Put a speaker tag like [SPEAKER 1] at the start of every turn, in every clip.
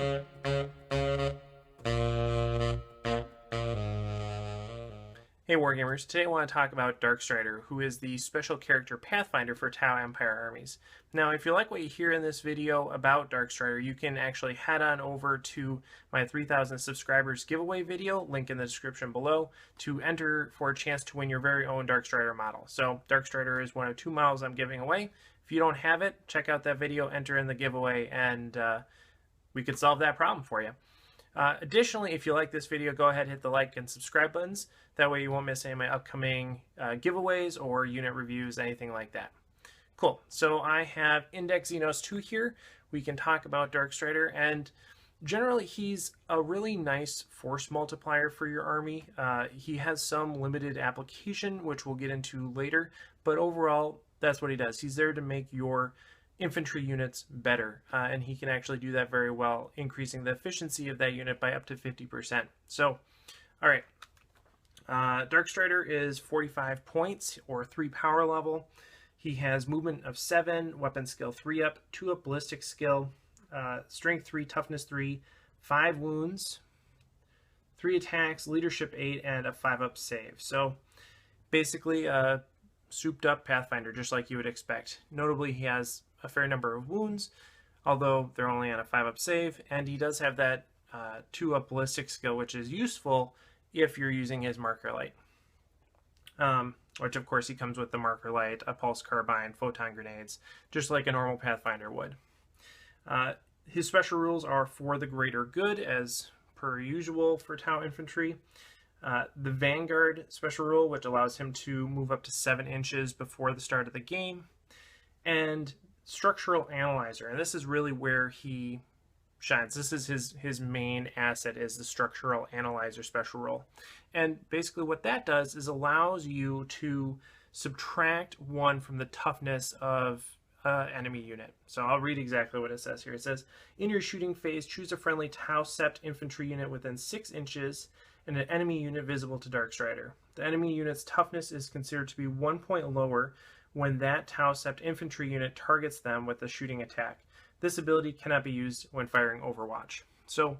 [SPEAKER 1] Hey Wargamers, today I want to talk about Dirk Strider, who is the special character Pathfinder for Tau Empire armies. Now, if you like what you hear in this video about Dirk Strider, you can actually head on over to my 3,000 subscribers giveaway video, link in the description below, to enter for a chance to win your very own Dirk Strider model. So, Dirk Strider is one of 2 models I'm giving away. If you don't have it, check out that video, enter in the giveaway, and we could solve that problem for you. Additionally, if you like this video, go ahead and hit the like and subscribe buttons. That way you won't miss any of my upcoming giveaways or unit reviews, anything like that. Cool. So I have Index Xenos 2 here. We can talk about Dirk Strider, and generally he's a really nice force multiplier for your army. He has some limited application, which we'll get into later, but overall that's what he does. He's there to make your infantry units better, and he can actually do that very well, increasing the efficiency of that unit by up to 50%. So, all right, Dirk Strider is 45 points or 3 power level. He has movement of 7, weapon skill 3 up, 2 up ballistic skill, strength 3, toughness 3, 5 wounds, 3 attacks, leadership 8, and a 5 up save. So basically a souped up Pathfinder, just like you would expect. Notably, he has a fair number of wounds, although they're only on a 5 up save, and he does have that 2 up ballistic skill, which is useful if you're using his marker light. Which of course he comes with the marker light, a pulse carbine, photon grenades, just like a normal Pathfinder would. His special rules are for the greater good, as per usual for Tau infantry. The Vanguard special rule, which allows him to move up to 7 inches before the start of the game, and Structural Analyzer, and this is really where he shines. This is his main asset, is the Structural Analyzer special rule. And basically what that does is allows you to subtract 1 from the toughness of enemy unit. So I'll read exactly what it says here. It says, in your shooting phase, choose a friendly Tau Sept infantry unit within 6 inches and an enemy unit visible to Dirk Strider. The enemy unit's toughness is considered to be 1 point lower when that Tau Sept infantry unit targets them with a shooting attack. This ability cannot be used when firing Overwatch. So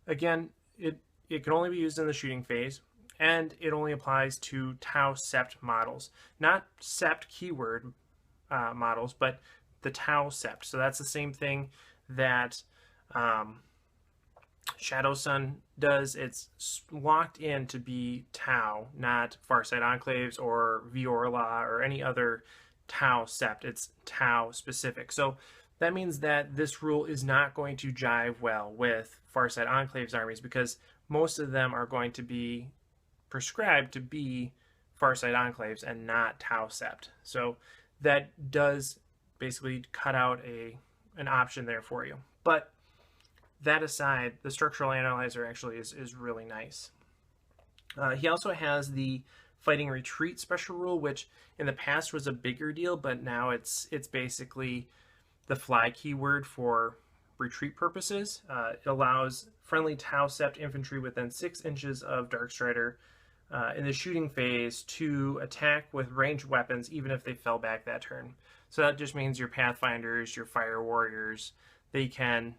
[SPEAKER 1] again, it can only be used in the shooting phase, and it only applies to Tau Sept models. Not Sept keyword models, but the Tau Sept. So that's the same thing that Shadow Sun does. It's locked in to be Tau, not Farsight Enclaves or Viorla or any other Tau Sept. It's Tau specific. So that means that this rule is not going to jive well with Farsight Enclaves armies, because most of them are going to be prescribed to be Farsight Enclaves and not Tau Sept. So that does basically cut out an option there for you. But that aside, the Structural Analyzer actually is really nice. He also has the Fighting Retreat special rule, which in the past was a bigger deal, but now it's basically the fly keyword for retreat purposes. It allows friendly Tau Sept infantry within 6 inches of Dirk Strider in the shooting phase to attack with ranged weapons, even if they fell back that turn. So that just means your Pathfinders, your Fire Warriors, they can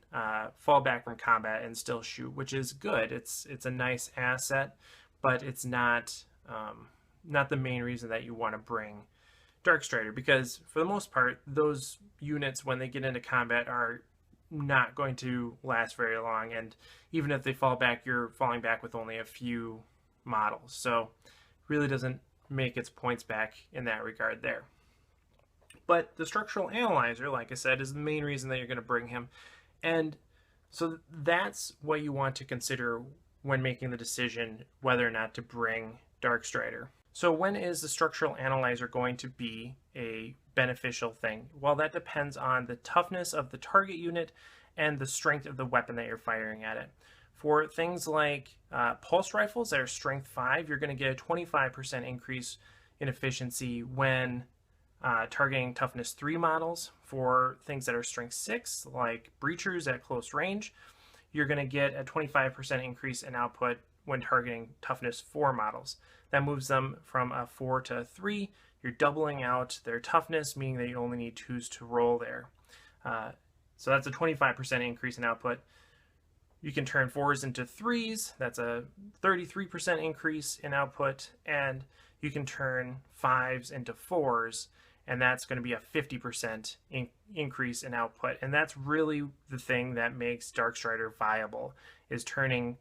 [SPEAKER 1] fall back from combat and still shoot, which is good. It's a nice asset, but it's not the main reason that you want to bring Dirk Strider, because for the most part, those units, when they get into combat, are not going to last very long, and even if they fall back, you're falling back with only a few models. So really doesn't make its points back in that regard there. But the Structural Analyzer, like I said, is the main reason that you're going to bring him. And so that's what you want to consider when making the decision whether or not to bring Dirk Strider. So when is the Structural Analyzer going to be a beneficial thing? Well, that depends on the toughness of the target unit and the strength of the weapon that you're firing at it. For things like pulse rifles that are strength 5, you're going to get a 25% increase in efficiency when targeting toughness 3 models. For things that are strength 6, like breachers at close range, you're going to get a 25% increase in output when targeting toughness 4 models. That moves them from a 4 to a 3. You're doubling out their toughness, meaning that you only need 2s to roll there. So that's a 25% increase in output. You can turn 4s into 3s. That's a 33% increase in output. And you can turn 5s into 4s. And that's going to be a 50% increase in output. And that's really the thing that makes Darkstrider viable, is turning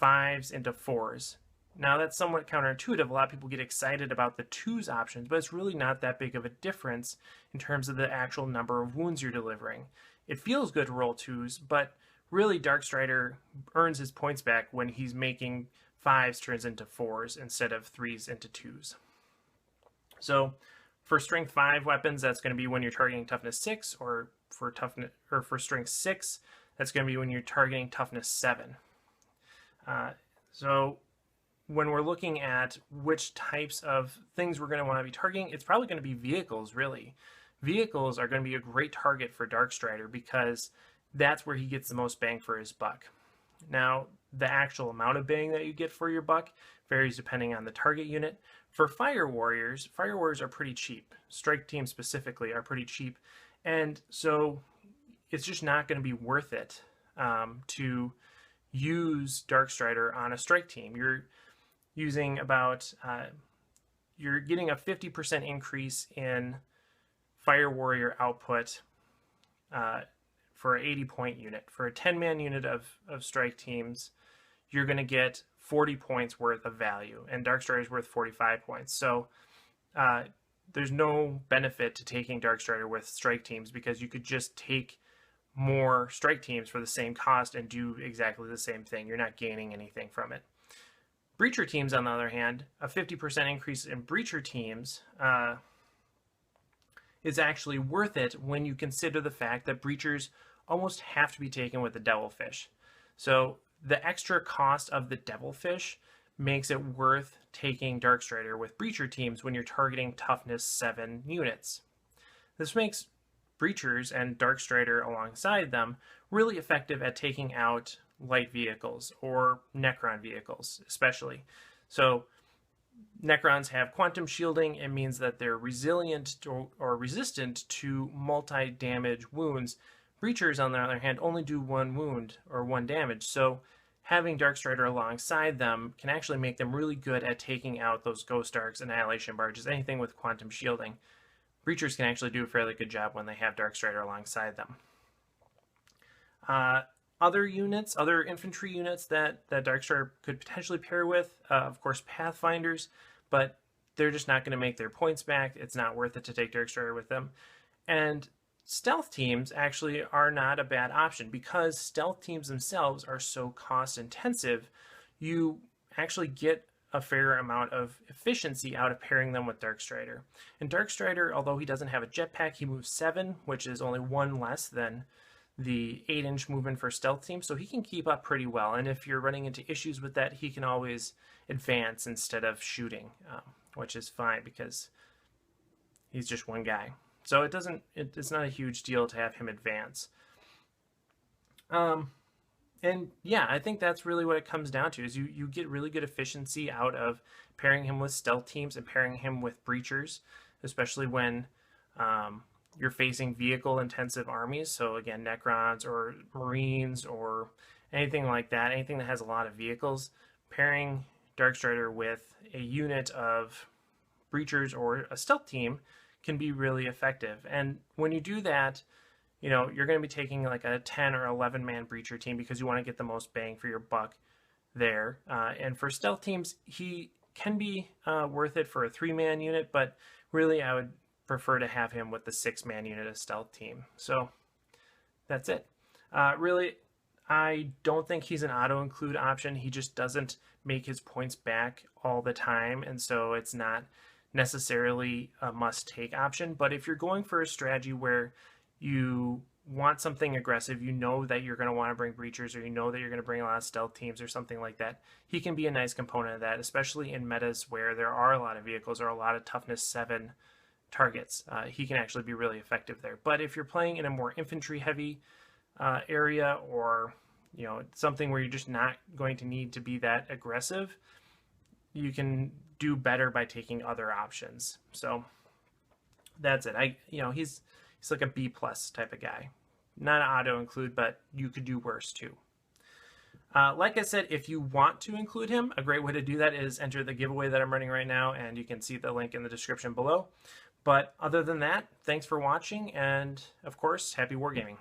[SPEAKER 1] 5s into 4s. Now that's somewhat counterintuitive. A lot of people get excited about the 2s options, but it's really not that big of a difference in terms of the actual number of wounds you're delivering. It feels good to roll 2s, but really Darkstrider earns his points back when he's making 5s turns into 4s instead of 3s into 2s. So for strength 5 weapons, that's going to be when you're targeting toughness 6, or for strength 6, that's going to be when you're targeting toughness 7. So when we're looking at which types of things we're going to want to be targeting, it's probably going to be vehicles, really. Vehicles are going to be a great target for Darkstrider because that's where he gets the most bang for his buck. Now, the actual amount of bang that you get for your buck varies depending on the target unit. For Fire Warriors are pretty cheap. Strike teams specifically are pretty cheap. And so it's just not going to be worth it to use Darkstrider on a strike team. You're using about, you're getting a 50% increase in Fire Warrior output for an 80-point unit. For a 10-man unit of strike teams, you're going to get 40 points worth of value, and Darkstrider is worth 45 points. So there's no benefit to taking Darkstrider with strike teams because you could just take more strike teams for the same cost and do exactly the same thing. You're not gaining anything from it. Breacher teams, on the other hand, a 50% increase in breacher teams is actually worth it when you consider the fact that breachers almost have to be taken with the devilfish. So the extra cost of the devilfish makes it worth taking Darkstrider with breacher teams when you're targeting toughness 7 units. This makes breachers and Darkstrider alongside them really effective at taking out light vehicles or Necron vehicles especially. So Necrons have quantum shielding. It means that they're resilient or resistant to multi-damage wounds. Breachers, on the other hand, only do 1 wound or 1 damage. So having Darkstrider alongside them can actually make them really good at taking out those Ghost Darks, Annihilation Barges, anything with quantum shielding. Breachers can actually do a fairly good job when they have Darkstrider alongside them. Other units, other infantry units that Darkstrider could potentially pair with, of course, Pathfinders, but they're just not going to make their points back. It's not worth it to take Darkstrider with them. And stealth teams actually are not a bad option because stealth teams themselves are so cost intensive. You actually get a fair amount of efficiency out of pairing them with Darkstrider. And Darkstrider, although he doesn't have a jetpack, he moves 7, which is only 1 less than the 8-inch movement for stealth team, so he can keep up pretty well. And if you're running into issues with that, he can always advance instead of shooting, which is fine because he's just one guy. So it's not a huge deal to have him advance. And yeah, I think that's really what it comes down to, is you get really good efficiency out of pairing him with stealth teams and pairing him with breachers, especially when you're facing vehicle-intensive armies. So again, Necrons or Marines or anything like that, anything that has a lot of vehicles, pairing Darkstrider with a unit of breachers or a stealth team can be really effective. And when you do that, you know, you're going to be taking like a 10 or 11-man breacher team because you want to get the most bang for your buck there. And for stealth teams, he can be worth it for a 3-man unit, but really I would prefer to have him with the 6-man unit of stealth team. So that's it. Really, I don't think he's an auto-include option. He just doesn't make his points back all the time, and so it's not necessarily a must-take option. But if you're going for a strategy where you want something aggressive, you know that you're going to want to bring breachers, or you know that you're going to bring a lot of stealth teams or something like that, he can be a nice component of that, especially in metas where there are a lot of vehicles or a lot of toughness 7 targets. He can actually be really effective there. But if you're playing in a more infantry heavy area, or you know, something where you're just not going to need to be that aggressive, you can do better by taking other options. So that's it. He's like a B+ type of guy. Not an auto include, but you could do worse too. Like I said, if you want to include him, a great way to do that is enter the giveaway that I'm running right now, and you can see the link in the description below. But other than that, thanks for watching, and of course, happy wargaming.